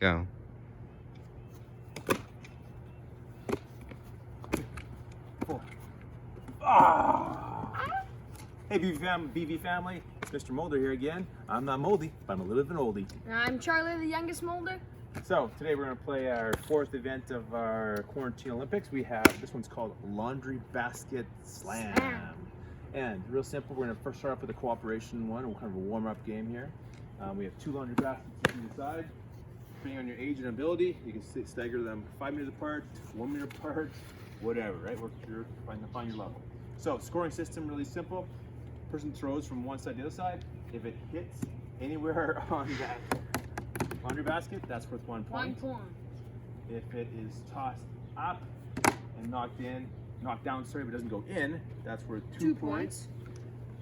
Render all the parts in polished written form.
Go. Four. Ah! Hey, BV family, it's Mr. Mulder here again. I'm not moldy, but I'm a little bit of an oldie. And I'm Charlie, the youngest molder. So today we're going to play our fourth event of our Quarantine Olympics. We have, this one's called Laundry Basket Slam. And real simple, we're going to first start off with a cooperation one, kind of a warm-up game here. We have 2 laundry baskets on the side. Depending on your age and ability, you can stagger them 5 meters apart, 1 meter apart, whatever, right? You're find your level. So scoring system, really simple. Person throws from one side to the other side. If it hits anywhere on that laundry basket, that's worth 1 point. 1 point. If it is tossed up and knocked down, sorry, but doesn't go in, that's worth 2 points.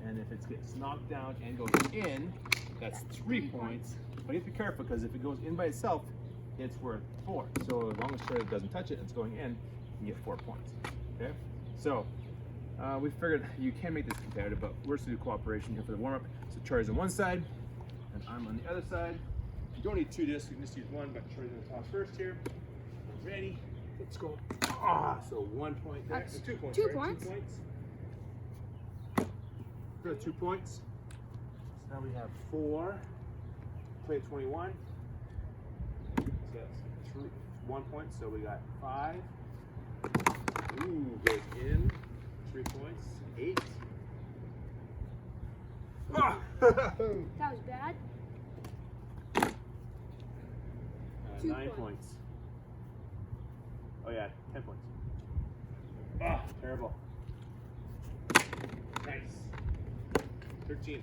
And if it gets knocked down and goes in, that's 3 points. But you have to be careful, because if it goes in by itself, it's worth 4. So as long as Charlie doesn't touch it, it's going in, you get 4 points. Okay? So we figured you can make this competitive, but we're just gonna do cooperation here for the warm-up. So Charlie's on one side, and I'm on the other side. You don't need 2 discs, you can just use 1, but Charlie's gonna toss first here. Ready? Let's go. So 1 point there. That's 2 points. 2 right? points. 2 points. Go 2 points. So now we have 4. Play 21. So that's 1 point. So we got 5. Ooh, goes in. 3 points. 8. Ah! That was bad. 2 9 points. Oh yeah, 10 points. Ah, terrible. Nice. 13.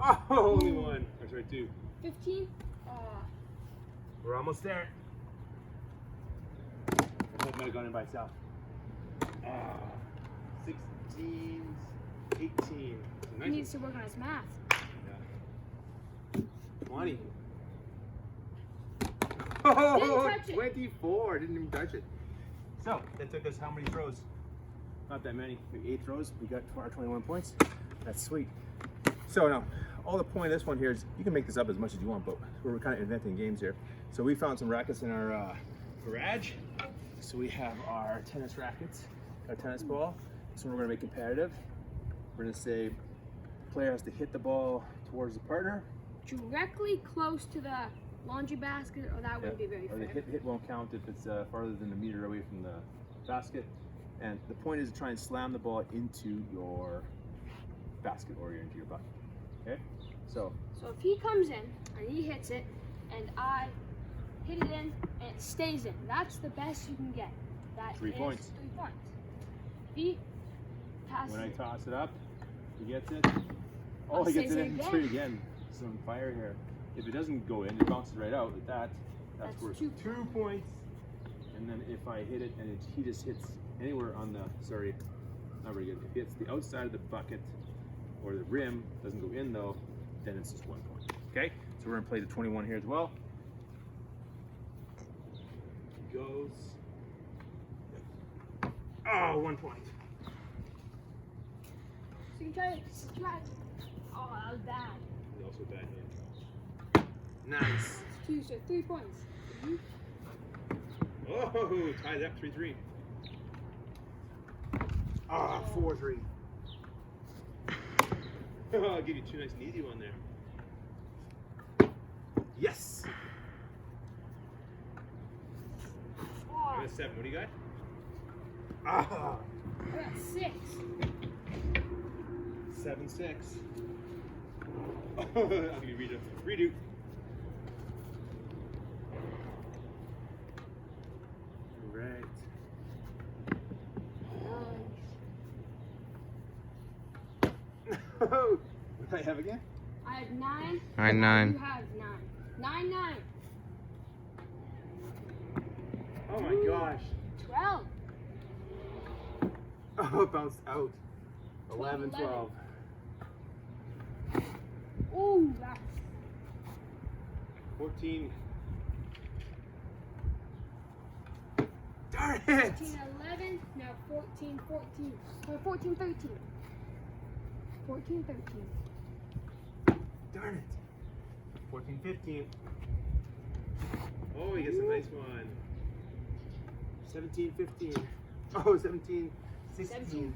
Oh, only 1. Or sorry, 2. 15. We're almost there. I thought it might have gone in by itself. 16, 18. He needs to work on his math. Yeah. 20. Oh, Didn't touch it. 24. Didn't even touch it. So that took us how many throws? Not that many. 8 throws. We got our 21 points. That's sweet. So now, all the point of this one here is you can make this up as much as you want, but we're kind of inventing games here. So we found some rackets in our garage. So we have our tennis rackets, our tennis ball. So we're going to make competitive. We're going to say the player has to hit the ball towards the partner. Directly close to the laundry basket, or that wouldn't be very Or the fair. hit won't count if it's farther than a meter away from the basket. And the point is to try and slam the ball into your basket or into your bucket. Okay? So So if he comes in and he hits it, and I hit it in and it stays in, that's the best you can get. That 3 is points. 3 points. If he passes when I it, toss it up, he gets it. Oh, he gets it in three again. Some fire here. If it doesn't go in, it bounces right out with that. That's worth 2 2 points. And then if I hit it and he just hits anywhere on the, sorry, not very good. If it hits the outside of the bucket or the rim, doesn't go in though, then it's just 1 point. Okay? So we're gonna play the 21 here as well. Goes. Oh, 1 point. So you try it. Oh, that was bad. Also bad hand. Nice. 2, so 3 points. Oh, ties up 3-3. Ah, 4-3. I'll give you 2 nice and easy one there. Yes. Oh, I got 7. What do you got? Ah, I got 6. 7-6. I'll give you redo. Redo. Right. What did I have again? I had 9. 9-9. You have 9. 9-9. Oh my gosh. 12. Oh, it bounced out. 11, 12. Ooh, that's 14. Darn it! 14, 11. Now 14, 14. Or 14, 13. 14, 13. Darn it. 14, 15. Oh, he gets a nice one. 17, 15. Oh, 17, 16. 17.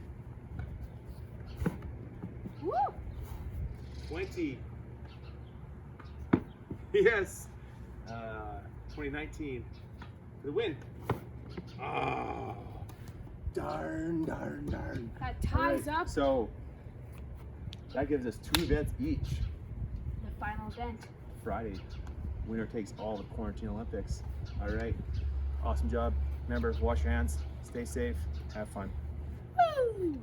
Woo! 20. Yes. 2019. For the win. Oh. Darn. That ties All right, up so that gives us 2 events each. the final event. Friday, winner takes all the Quarantine Olympics. All right. Awesome job. Remember, wash your hands, stay safe, have fun. Woo!